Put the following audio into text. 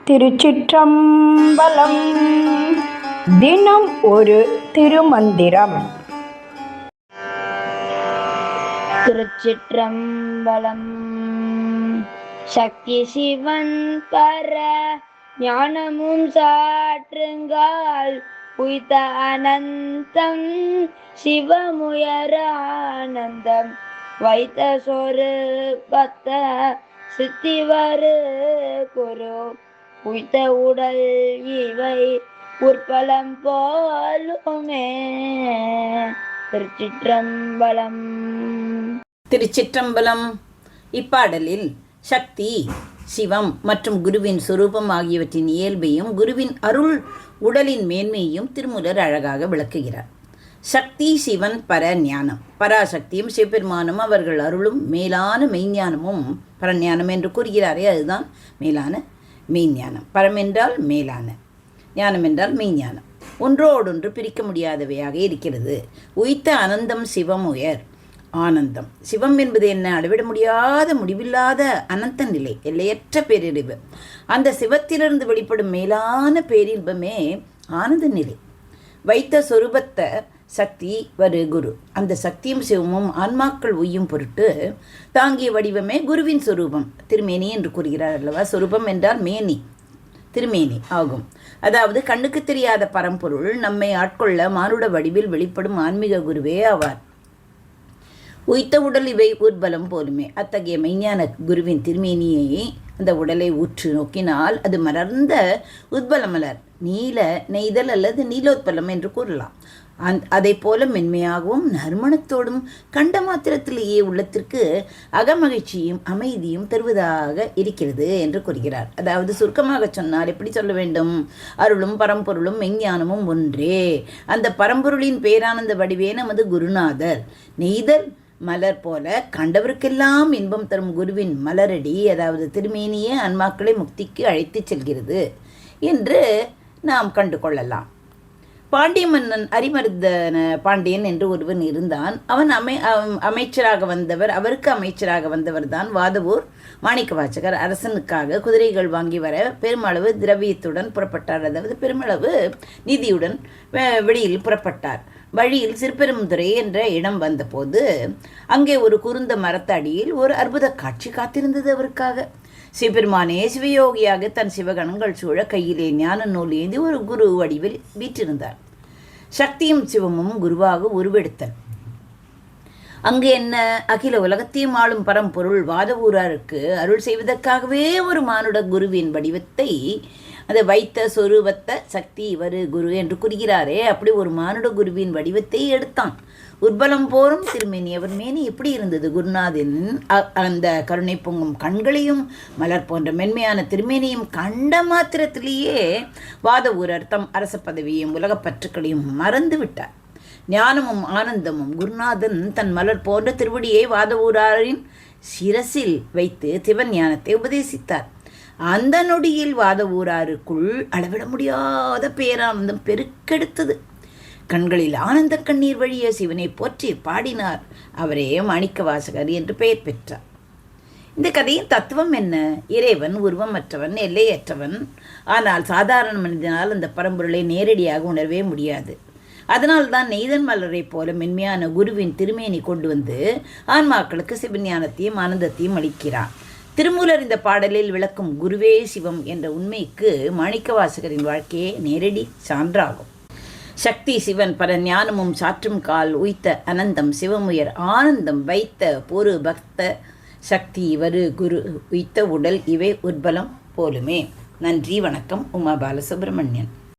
திருச்சிற்றம்பலம். தினம் ஒரு திருமந்திரம். திருச்சிற்றம்பலம். சக்தி சிவன் பர ஞானமும் சாற்றுங்கால் உய்த அனந்தம் சிவமுயர ஆனந்தம் வைத்த சொரு பத்த சித்திவரு குரு உய்த உடல் இவை உற்பலம் போலுமே. திருச்சிற்றம்பலம். திருச்சிற்றம்பலம். இப்பாடலில் சக்தி, சிவம் மற்றும் குருவின் சொரூபம் ஆகியவற்றின் இயல்பையும் குருவின் அருள் உடலின் மேன்மையையும் திருமூலர் அழகாக விளக்குகிறார். சக்தி, சிவன், பர ஞானம். பராசக்தியும் சிவபெருமானும் அவர்கள் அருளும் மேலான மெய்ஞானமும் பரஞானம் என்று கூறுகிறாரே, அதுதான் மேலான மெய்ஞானம். பரம் என்றால் மேலான, ஞானம் என்றால் மெய்ஞானம். ஒன்றோடொன்று பிரிக்க முடியாதவையாக இருக்கிறது. உய்த்த அனந்தம் சிவம் உயர் ஆனந்தம். சிவம் என்பது என்ன? அளவிட முடியாத முடிவில்லாத அனந்த நிலை, எல்லையற்ற பேரிழிவு. அந்த சிவத்திலிருந்து வெளிப்படும் மேலான பேரின்பமே ஆனந்த நிலை. வைத்த சொரூபத்த சக்தி வரு குரு. அந்த சக்தியும் சிவமும் ஆன்மாக்கள் உய்யும் பொருட்டு தாங்கிய வடிவமே குருவின் சொரூபம், திருமேனி என்று கூறுகிறார் அல்லவா. சொரூபம் என்றால் மேனி, திருமேனி ஆகும். அதாவது கண்ணுக்கு தெரியாத பரம்பொருள் நம்மை ஆட்கொள்ள மானுட வடிவில் வெளிப்படும் ஆன்மீக குருவே ஆவார். உய்த்த உடல் இவை ஊர்பலம் போலுமே. அத்தகைய மெய்ஞான குருவின் திருமேனியை அந்த உடலை ஊற்று நோக்கினால் அது மலர்ந்த உத்பலமலர், நீல நெய்தல் அல்லது நீலோத்பலம் என்று கூறலாம். அதை போல மென்மையாகவும் நறுமணத்தோடும் கண்ட மாத்திரத்திலேயே உள்ளத்திற்கு அகமகிழ்ச்சியும் அமைதியும் தருவதாக இருக்கிறது என்று கூறுகிறார். அதாவது சுருக்கமாக சொன்னால் எப்படி சொல்ல வேண்டும்? அருளும் பரம்பொருளும் மெஞ்ஞானமும் ஒன்றே. அந்த பரம்பொருளின் பேரானந்த வடிவே நமது குருநாதர். நெய்தல் மலர் போல கண்டவருக்கெல்லாம் இன்பம் தரும் குருவின் மலரடி, அதாவது திருமேனியே ஆன்மாக்களை முக்திக்கு அழைத்து செல்கிறது என்று நாம் கண்டு கொள்ளலாம். பாண்டிய மன்னன் அரிமர்தன பாண்டியன் என்று ஒருவன் இருந்தான். அவன் அமைச்சராக வந்தவர். அவருக்கு அமைச்சராக வந்தவர் தான் வாதவூர் மாணிக்கவாசகர். அரசனுக்காக குதிரைகள் வாங்கி வர பெருமளவு திரவியத்துடன் புறப்பட்டார். அதாவது பெருமளவு நிதியுடன் வெளியில் புறப்பட்டார். வழியில் சிறுபெருந்துறை என்ற இடம் வந்தபோது அங்கே ஒரு குருந்த மரத்தடியில் ஒரு அற்புத காட்சி காத்திருந்தது அவருக்காக. சிவபெருமானே சிவயோகியாக தன் சிவகணங்கள் சூழ கையிலே ஞான நூல் ஏந்தி ஒரு குரு வடிவில் வீற்றிருந்தார். சக்தியும் சிவமும் குருவாக உருவெடுத்தன். அங்கு என்ன? அகில உலகத்தையும் ஆளும் பரம்பொருள் வாதவூராருக்கு அருள் செய்வதற்காகவே ஒரு மானுட குருவின் வடிவத்தை, அதை வைத்த சொரூபத்த சக்தி வரு குரு என்று கூறுகிறாரே, அப்படி ஒரு மானுட குருவின் வடிவத்தை எடுத்தான். உற்பலம் போரும் திருமேனி. அவர் மேனி எப்படி இருந்தது? குருநாதன் அந்த கருணை பொங்கும் கண்களையும் மலர் போன்ற மென்மையான திருமேனியும் கண்ட மாத்திரத்திலேயே வாதவூரர் தம் அரச பதவியையும் உலகப் பற்றுக்களையும் மறந்து விட்டார். ஞானமும் ஆனந்தமும். குருநாதன் தன் மலர் போன்ற திருவடியை வாதவூராரின் சிரசில் வைத்து சிவஞானத்தை உபதேசித்தார். அந்த நொடியில் வாதவூராருக்குள் அளவிட முடியாத பேரானந்தம் பெருக்கெடுத்தது. கண்களில் ஆனந்த கண்ணீர் வழிய சிவனை போற்றி பாடினார். அவரே மாணிக்கவாசகர் என்று பெயர் பெற்றார். இந்த கதையின் தத்துவம் என்ன? இறைவன் உருவமற்றவன், எல்லையற்றவன். ஆனால் சாதாரண மனிதனால் அந்த பரம்பொருளை நேரடியாக உணரவே முடியாது. அதனால்தான் நெய்தன் மலரை போல மென்மையான குருவின் திருமேனி கொண்டு வந்து ஆன்மாக்களுக்கு சிவஞானத்தையும் ஆனந்தத்தையும் அளிக்கிறான். திருமூலர் இந்த பாடலில் விளக்கும் குருவே சிவம் என்ற உண்மைக்கு மாணிக்கவாசகரின் வாழ்க்கையே நேரடி சான்றாகும். சக்தி, சிவன், பர ஞானமும் சாற்றும் கால் உய்த்த அனந்தம் சிவமுயர் ஆனந்தம் வைத்த பொறு பக்த சக்தி வரு குரு உய்த்த உடல் இவை உற்பலம் போலுமே. நன்றி, வணக்கம். உமா பாலசுப்ரமணியன்.